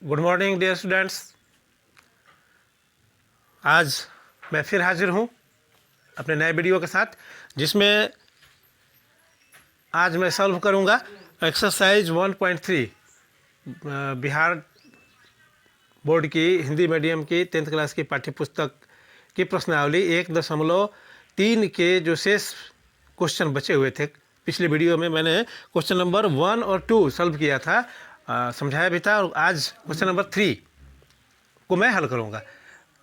Good morning dear students. आज मैं फिर हाजिर हूँ अपने नए वीडियो के साथ, जिसमें आज मैं सॉल्व करूँगा एक्सरसाइज 1.3 बिहार बोर्ड की हिंदी मीडियम की 10th क्लास की पाठ्यपुस्तक की प्रश्नावली 1.3 के जो शेष क्वेश्चन बचे हुए थे। पिछले वीडियो में मैंने क्वेश्चन नंबर 1 और 2 सॉल्व किया था, समझाया भी था, और आज क्वेश्चन नंबर 3 को मैं हल करूँगा।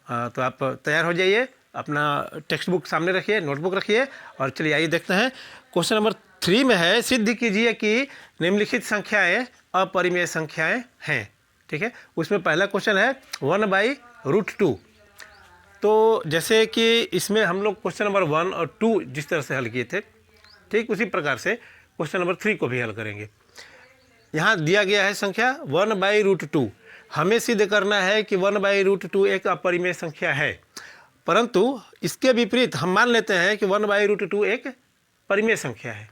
तो आप तैयार हो जाइए, अपना टेक्स्ट बुक सामने रखिए, नोटबुक रखिए, और चलिए आइए देखते हैं। क्वेश्चन नंबर 3 में है, सिद्ध कीजिए कि निम्नलिखित संख्याएं अपरिमेय संख्याएं हैं। ठीक है, उसमें पहला क्वेश्चन है 1/√2। तो जैसे कि इसमें हम लोग क्वेश्चन नंबर 1 और 2 जिस तरह से हल किए थे, ठीक उसी प्रकार से क्वेश्चन नंबर 3 को भी हल करेंगे। यहाँ दिया गया है संख्या 1/√2। हमें सिद्ध करना है कि 1/√2 एक अपरिमेय संख्या है, परंतु इसके विपरीत हम मान लेते हैं कि 1/√2 एक परिमेय संख्या है।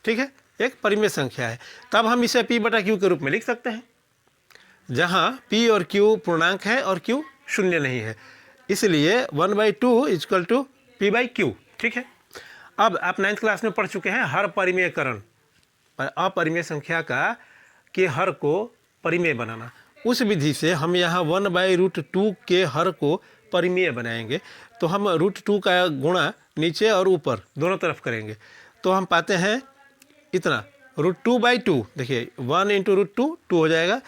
ठीक है, एक परिमेय संख्या है, तब हम इसे p/q के रूप में लिख सकते हैं, जहाँ p और q पूर्णांक है और q शून्य नहीं है। इसलिए 1/2 = p/q। ठीक है, अब आप 9th क्लास में पढ़ चुके हैं हर परिमेयकरण, अपरिमेय संख्या के हर को परिमेय बनाना। उस विधि से हम यहाँ 1/√2 के हर को परिमेय बनाएंगे। तो हम √2 का गुणा नीचे और ऊपर दोनों तरफ करेंगे, तो हम पाते हैं इतना √2/2। देखिए 1 × √2 2 हो जाएगा,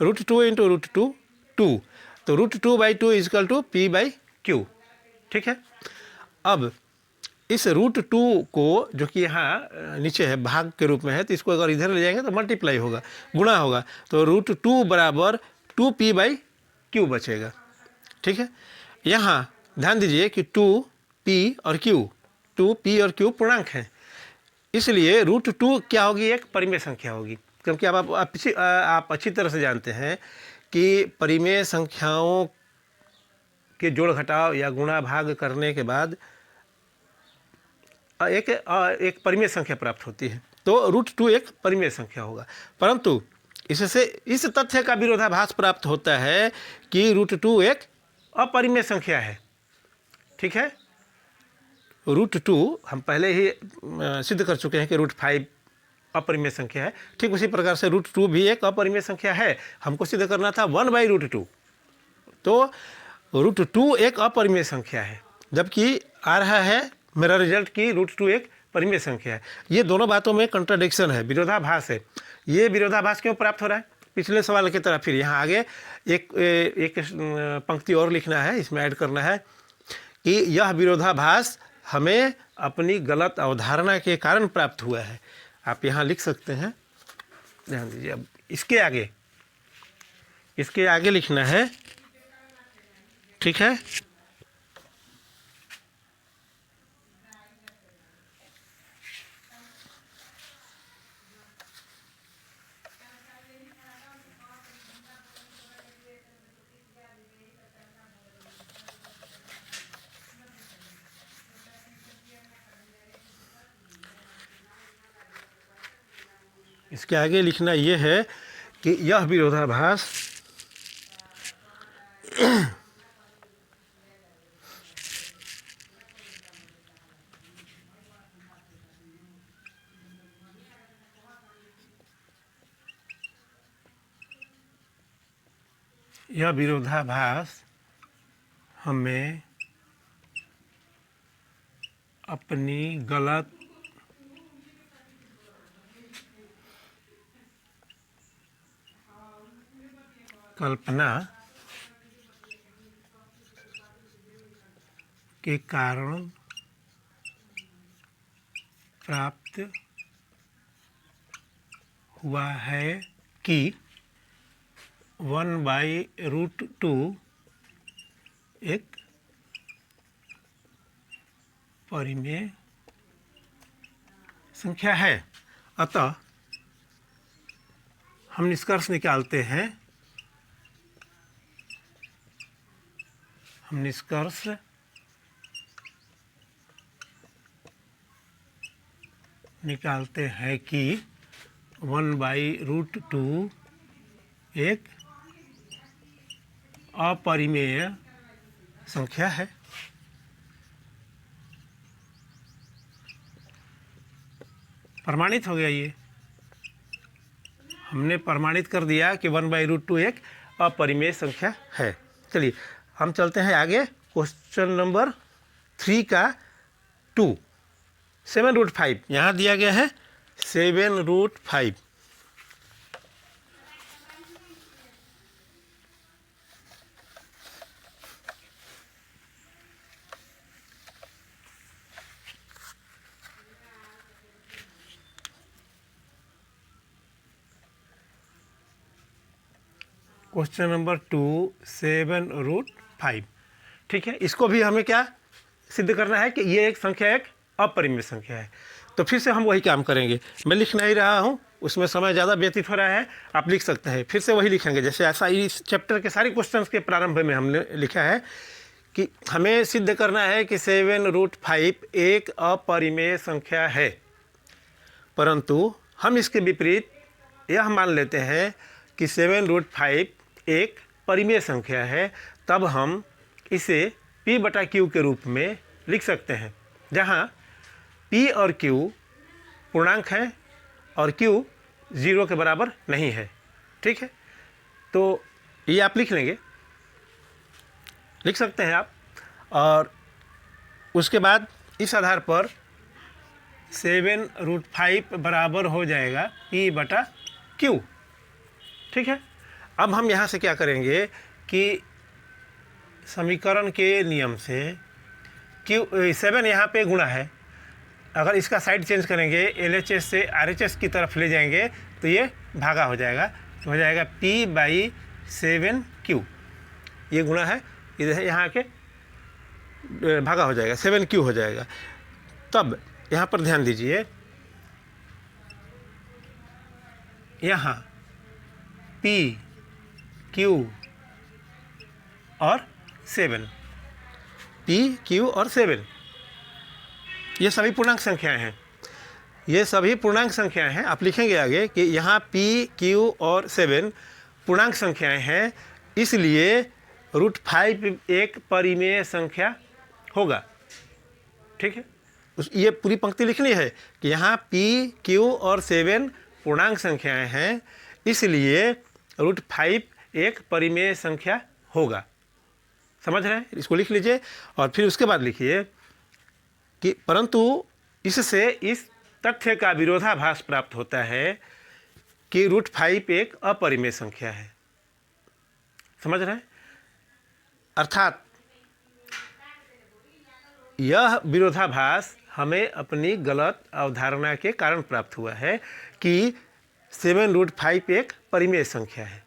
√2 × √2 2, तो √2/2 = p/q। ठीक है, अब इस √2 को जो कि यहाँ नीचे है भाग के रूप में है, तो इसको अगर इधर ले जाएंगे तो मल्टीप्लाई होगा, गुणा होगा, तो √2 = 2p/q बचेगा। ठीक है, यहाँ ध्यान दीजिए कि 2p और q पूर्णांक हैं, इसलिए √2 क्या होगी, एक परिमेय संख्या होगी। क्योंकि आप अच्छी तरह से जानते हैं कि परिमेय संख्याओं के जोड़ घटाव या गुणा भाग करने के बाद एक परिमेय संख्या प्राप्त होती है, तो √2 एक परिमेय संख्या होगा। परंतु इससे इस तथ्य का विरोधाभास प्राप्त होता है कि √2 एक अपरिमेय संख्या है। ठीक है, √2 हम पहले ही सिद्ध कर चुके हैं कि √5 अपरिमेय संख्या है। ठीक उसी प्रकार से √2 भी एक अपरिमेय संख्या है, हमको सिद्ध करना था 1/√2। तो √2 एक अपरिमेय संख्या है, जबकि आ रहा है मेरा रिजल्ट की √2 एक परिमेय संख्या है। ये दोनों बातों में कंट्राडिक्शन है, विरोधाभास है। ये विरोधाभास क्यों प्राप्त हो रहा है? पिछले सवाल की तरह फिर यहाँ आगे एक पंक्ति और लिखना है, इसमें ऐड करना है कि यह विरोधाभास हमें अपनी गलत अवधारणा के कारण प्राप्त हुआ है। आप यहाँ लिख सकते हैं, ध्यान दीजिए। अब इसके आगे लिखना है। ठीक है, इसके आगे लिखना यह है कि यह विरोधाभास हमें अपनी गलत कल्पना के कारण प्राप्त हुआ है कि 1/√2 एक परिमेय संख्या है। अतः हम निष्कर्ष निकालते हैं, कि 1/√2 एक अपरिमेय संख्या है। प्रमाणित हो गया, ये हमने प्रमाणित कर दिया कि 1/√2 एक अपरिमेय संख्या है। चलिए हम चलते हैं आगे। क्वेश्चन नंबर 3 का 2, 7√5 यहाँ दिया गया है 7√5। Question number 2, 7√5। ठीक है, इसको भी हमें क्या सिद्ध करना है कि ये एक संख्या एक अपरिमेय संख्या है। तो फिर से हम वही काम करेंगे। मैं लिख नहीं रहा हूँ, उसमें समय ज़्यादा व्यतीत हो रहा है, आप लिख सकते हैं। फिर से वही लिखेंगे जैसे ऐसा इस चैप्टर के सारे क्वेश्चंस के प्रारंभ में हमने लिखा है कि हमें सिद्ध करना है कि 7√5 एक अपरिमेय संख्या है। परंतु हम इसके विपरीत यह मान लेते हैं कि 7√5 एक परिमेय संख्या है, तब हम इसे P/Q के रूप में लिख सकते हैं, जहाँ P और Q पूर्णांक है और Q 0 के बराबर नहीं है। ठीक है, तो ये आप लिख लेंगे, लिख सकते हैं आप। और उसके बाद इस आधार पर 7√5 बराबर हो जाएगा P/Q। ठीक है, अब हम यहाँ से क्या करेंगे कि समीकरण के नियम से Q7 यहाँ पे गुणा है, अगर इसका साइड चेंज करेंगे LHS से RHS की तरफ ले जाएंगे तो ये भागा हो जाएगा, तो हो जाएगा P/7Q। ये गुणा है, इधर यहाँ के भागा हो जाएगा, 7Q हो जाएगा। तब यहाँ पर ध्यान दीजिए, यहाँ P, Q और 7, P, Q और 7 ये सभी पूर्णांक संख्याएं हैं। ये सभी पूर्णांक संख्याएं हैं। आप लिखेंगे आगे कि यहाँ P, Q और 7 पूर्णांक संख्याएं हैं, इसलिए √5 एक परिमेय संख्या होगा। ठीक है, ये पूरी पंक्ति लिखनी है कि यहाँ P, Q और 7 पूर्णांक संख्याएं हैं, इसलिए √5 एक परिमेय संख्या होगा। समझ रहे हैं? इसको लिख लीजिए और फिर उसके बाद लिखिए कि परंतु इससे इस तथ्य का विरोधाभास प्राप्त होता है कि √5 एक अपरिमेय संख्या है। समझ रहे हैं? अर्थात यह विरोधाभास हमें अपनी गलत अवधारणा के कारण प्राप्त हुआ है कि 7√5 एक परिमेय संख्या है।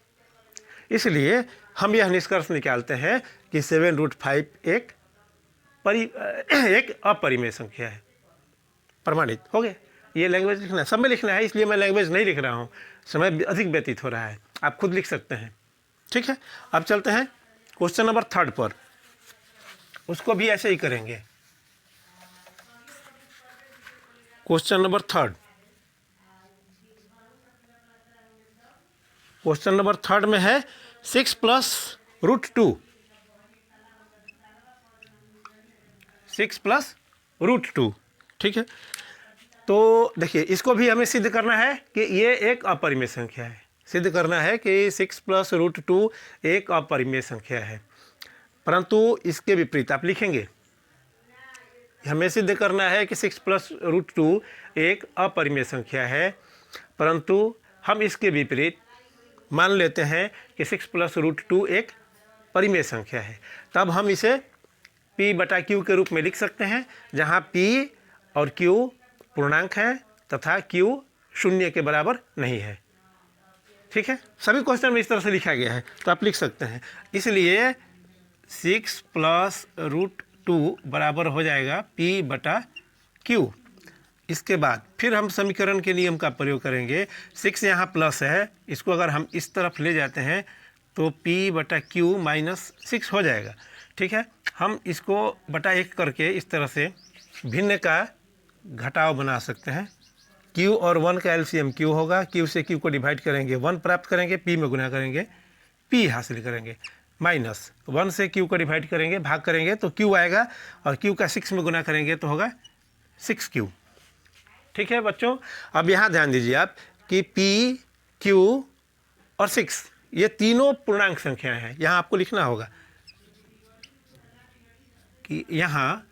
इसलिए हम यह निष्कर्ष निकालते हैं कि 7√5 एक अपरिमेय संख्या है। प्रमाणित हो गए। ये लैंग्वेज लिखना है, सब में लिखना है, इसलिए मैं लैंग्वेज नहीं लिख रहा हूँ, समय अधिक व्यतीत हो रहा है, आप खुद लिख सकते हैं। ठीक है, अब चलते हैं क्वेश्चन नंबर 3 पर। उसको भी ऐसे ही करेंगे। क्वेश्चन नंबर 3, क्वेश्चन नंबर 3 में है 6 + √2, 6 + √2। ठीक है, तो देखिए इसको भी हमें सिद्ध करना है कि ये एक अपरिमेय संख्या है। सिद्ध करना है कि 6 + √2 एक अपरिमेय संख्या है, परंतु इसके विपरीत आप लिखेंगे। हमें सिद्ध करना है कि 6 + √2 एक अपरिमेय संख्या है, परंतु हम इसके विपरीत मान लेते हैं कि 6 + √2 एक परिमेय संख्या है। तब हम इसे P/Q के रूप में लिख सकते हैं, जहाँ P और Q पूर्णांक है तथा Q 0 के बराबर नहीं है। ठीक है, सभी क्वेश्चन में इस तरह से लिखा गया है, तो आप लिख सकते हैं। इसलिए 6 + √2 बराबर हो जाएगा P/Q। इसके बाद फिर हम समीकरण के नियम का प्रयोग करेंगे। 6 यहाँ प्लस है, इसको अगर हम इस तरफ ले जाते हैं तो P/Q - 6 हो जाएगा। ठीक है, हम इसको बटा 1 करके इस तरह से भिन्न का घटाव बना सकते हैं। Q और 1 का LCM Q होगा, Q से Q को डिवाइड करेंगे 1 प्राप्त करेंगे, P में गुना करेंगे P हासिल करेंगे। माइनस 1 से क्यू को डिवाइड करेंगे, भाग करेंगे तो क्यू आएगा, और क्यू का 6 में गुना करेंगे तो होगा 6Q। ठीक है बच्चों, अब यहाँ ध्यान दीजिए आप कि P, Q और 6 ये तीनों पूर्णांक संख्याएं हैं। यहाँ आपको लिखना होगा कि यहाँ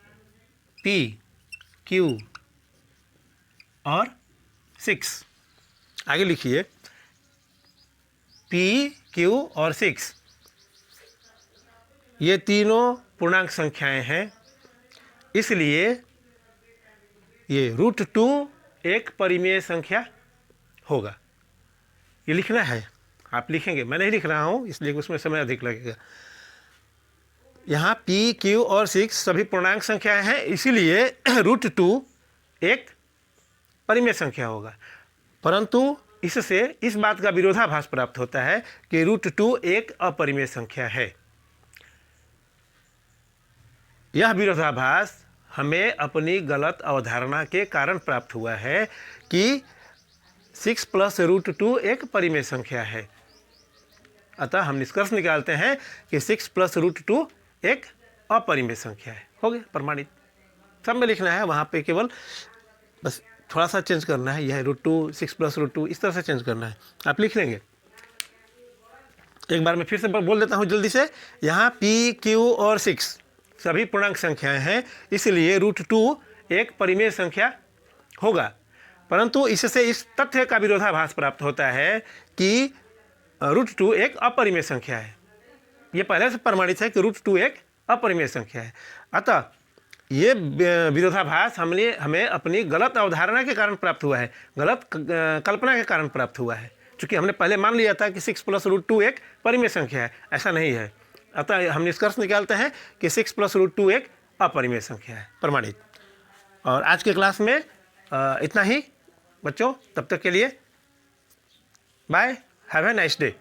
P, Q और 6, आगे लिखिए P, Q और 6 ये तीनों पूर्णांक संख्याएं हैं, इसलिए ये √2 एक परिमेय संख्या होगा। ये लिखना है, आप लिखेंगे, मैं नहीं लिख रहा हूँ इसलिए उसमें समय अधिक लगेगा। यहाँ P, Q और 6 सभी पूर्णांक संख्याएं हैं, इसीलिए √2 एक परिमेय संख्या होगा। परंतु इससे इस बात का विरोधाभास प्राप्त होता है कि √2 एक अपरिमेय संख्या है। यह विरोधाभास हमें अपनी गलत अवधारणा के कारण प्राप्त हुआ है कि 6 प्लस √2 एक परिमेय संख्या है। अतः हम निष्कर्ष निकालते हैं कि 6 प्लस √2 एक अपरिमेय संख्या है। हो गया, प्रमाणित। सब में लिखना है, वहाँ पे केवल बस थोड़ा सा चेंज करना है, यह √2 6 प्लस √2 इस तरह से चेंज करना है, आप लिख लेंगे। एक बार मैं फिर से बोल देता हूँ जल्दी से। यहाँ P, Q और 6 सभी पूर्णांक संख्याएं हैं, इसलिए √2 एक परिमेय संख्या होगा। परंतु इससे इस तथ्य का विरोधाभास प्राप्त होता है कि √2 एक अपरिमेय संख्या है। ये पहले से प्रमाणित है कि √2 एक अपरिमेय संख्या है। अतः ये विरोधाभास हमें अपनी गलत अवधारणा के कारण प्राप्त हुआ है, गलत कल्पना के कारण प्राप्त हुआ है। चूँकि हमने पहले मान लिया था कि 6 प्लस √2 एक परिमेय संख्या है, ऐसा नहीं है। अतः हम निष्कर्ष निकालते हैं कि 6 प्लस √2 एक अपरिमेय संख्या है, प्रमाणित। और आज के क्लास में इतना ही बच्चों, तब तक के लिए bye, have a nice day.